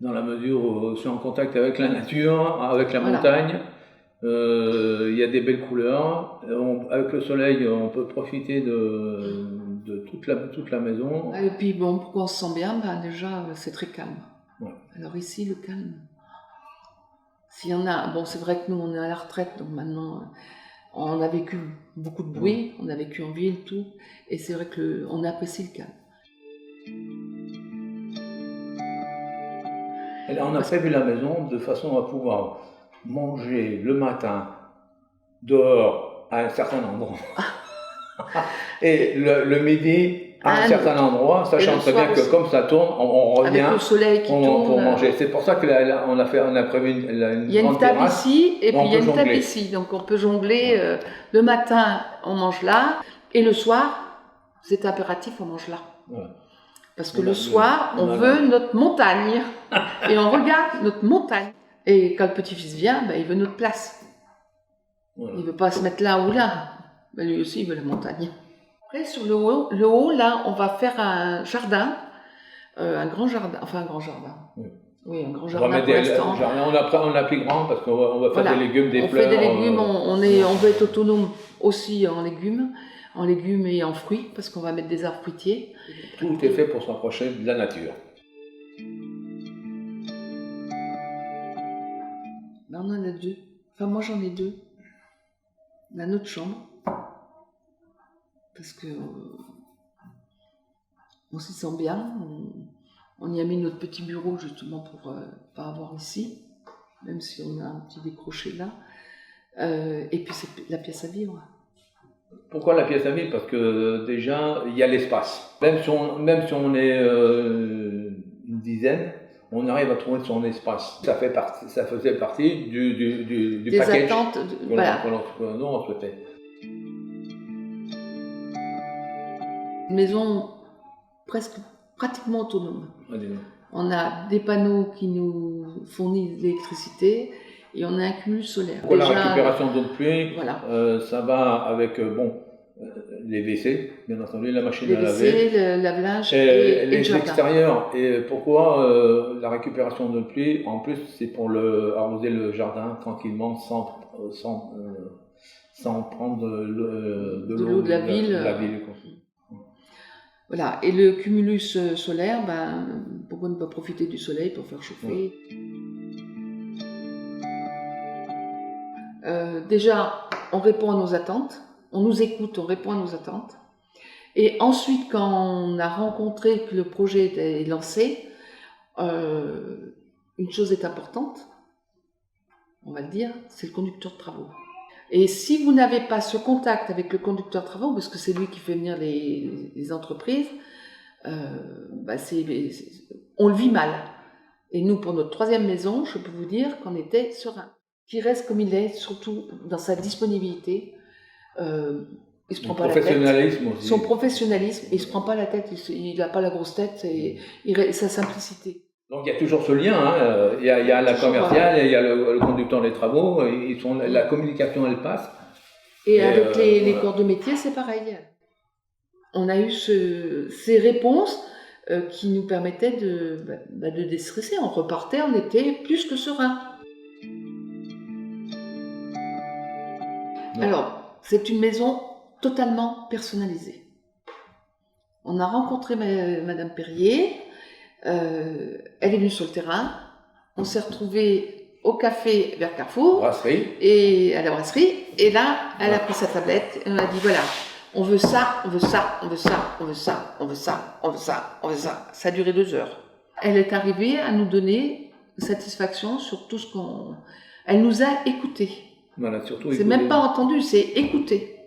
dans la mesure où je suis en contact avec la nature, avec la Voilà. montagne. Il y a des belles couleurs. Avec le soleil, on peut profiter de toute la maison. Et puis bon, pourquoi on se sent bien? Ben déjà, c'est très calme. Ouais. Alors ici, le calme. S'il y en a, bon, c'est vrai que nous, on est à la retraite, donc maintenant, on a vécu beaucoup de bruit, on a vécu en ville, tout, et c'est vrai qu'on apprécie le calme. Et là, on a prévu la maison de façon à pouvoir manger le matin dehors à un certain endroit et le midi à un certain endroit, sachant très bien que comme ça tourne, on revient avec le soleil qui tourne, pour manger. C'est pour ça que on a prévu une grande terrasse. Il y a une table ici et puis il y a une table jongler. ici, donc on peut jongler. Le matin, on mange là, et le soir, c'est impératif, on mange là. Ouais. Parce que le soir, on veut notre montagne et on regarde notre montagne. Et quand le petit-fils vient, ben, il veut notre place. Voilà. Il ne veut pas se mettre là ou là. Ben, lui aussi, il veut la montagne. Après, sur le haut, là, on va faire un jardin, un grand jardin, enfin un grand jardin. Oui, un grand jardin. On va mettre on a plus grand parce qu'on va faire des légumes, des fleurs. On fait des légumes, on veut être autonome aussi en légumes et en fruits, parce qu'on va mettre des arbres fruitiers. Tout est fait pour s'approcher de la nature. Ben, on en a deux. Enfin, moi j'en ai deux. On a notre chambre. Parce que on s'y sent bien. On y a mis notre petit bureau justement pour pas avoir ici, même si on a un petit décroché là. Et puis c'est la pièce à vivre. Pourquoi la pièce à vivre? Parce que déjà, il y a l'espace. Même si on est une dizaine, on arrive à trouver son espace. Ça faisait partie du des package attentes que l'on souhaitait. Une maison pratiquement autonome. On a des panneaux qui nous fournissent l'électricité et on a un cumul solaire. Pour la récupération d'eau de pluie, voilà. Ça va avec les WC, bien entendu, la machine à laver. Les WC, le lave-linge et les jardins. Extérieurs. Et pourquoi la récupération d'eau de pluie? En plus, c'est pour arroser le jardin tranquillement sans prendre de l'eau de la ville. Voilà, et le cumulus solaire, ben, pourquoi ne pas profiter du soleil pour faire chauffer? Déjà, on répond à nos attentes, on nous écoute, on répond à nos attentes. Et ensuite, quand on a rencontré que le projet est lancé, une chose est importante, on va le dire, c'est le conducteur de travaux. Et si vous n'avez pas ce contact avec le conducteur de travaux, parce que c'est lui qui fait venir les entreprises, on le vit mal. Et nous, pour notre troisième maison, je peux vous dire qu'on était serein. Qu'il reste comme il est, surtout dans sa disponibilité. Il se prend pas la tête. Aussi. Son professionnalisme, il se prend pas la tête, il n'a pas la grosse tête, et sa simplicité. Donc il y a toujours ce lien, hein. Il y a la commerciale, il y a le conducteur des travaux, la communication elle passe. Et avec les corps de métier, c'est pareil. On a eu ces réponses qui nous permettaient de déstresser. On repartait, on était plus que serein. Alors, c'est une maison totalement personnalisée. On a rencontré Madame Perrier. Elle est venue sur le terrain, on s'est retrouvés au café vers Carrefour, et à la brasserie, et là, elle a pris sa tablette, et on a dit voilà, on veut ça, on veut ça, on veut ça, on veut ça, on veut ça, on veut ça, on veut ça. Ça a duré 2 heures. Elle est arrivée à nous donner satisfaction sur tout ce qu'on... Elle nous a écoutés. Voilà, surtout c'est même pas entendu, c'est écouté.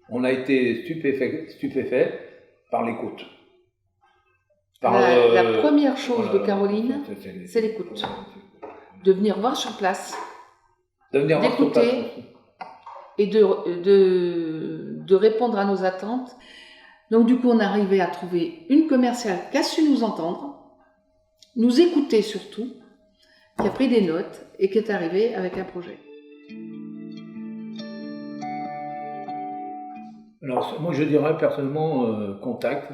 On a été stupéfait par l'écoute. La première chose de Caroline, c'est l'écoute. De venir voir sur place, d'écouter et de répondre à nos attentes. Donc du coup, on est arrivé à trouver une commerciale qui a su nous entendre, nous écouter surtout, qui a pris des notes et qui est arrivée avec un projet. Alors moi je dirais personnellement contact,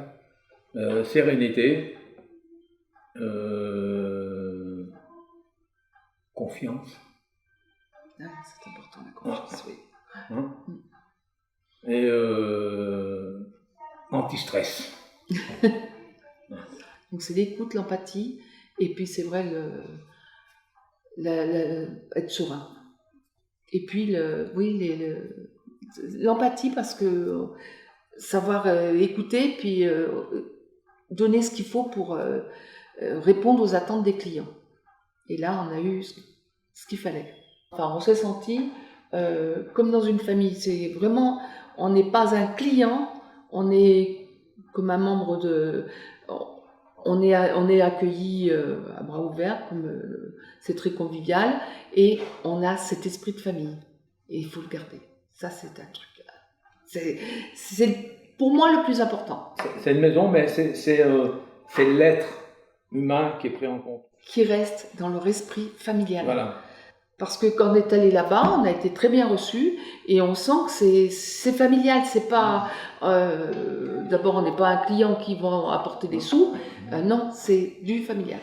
sérénité, confiance. Ah, c'est important la confiance, oui. Hein, et anti-stress. Donc c'est l'écoute, l'empathie, et puis c'est vrai, être serein. Et puis, l'empathie, parce que savoir écouter, puis donner ce qu'il faut pour répondre aux attentes des clients. Et là, on a eu ce qu'il fallait. Enfin, on s'est senti comme dans une famille. C'est vraiment, on n'est pas un client, on est comme un membre de... On est accueilli à bras ouverts, c'est très convivial, et on a cet esprit de famille. Et il faut le garder. Ça, c'est un truc. C'est pour moi le plus important. C'est une maison, mais c'est l'être humain qui est pris en compte. Qui reste dans leur esprit familial. Voilà. Parce que quand on est allé là-bas, on a été très bien reçus et on sent que c'est familial. C'est pas d'abord on n'est pas un client qui va apporter des sous. Non, c'est du familial.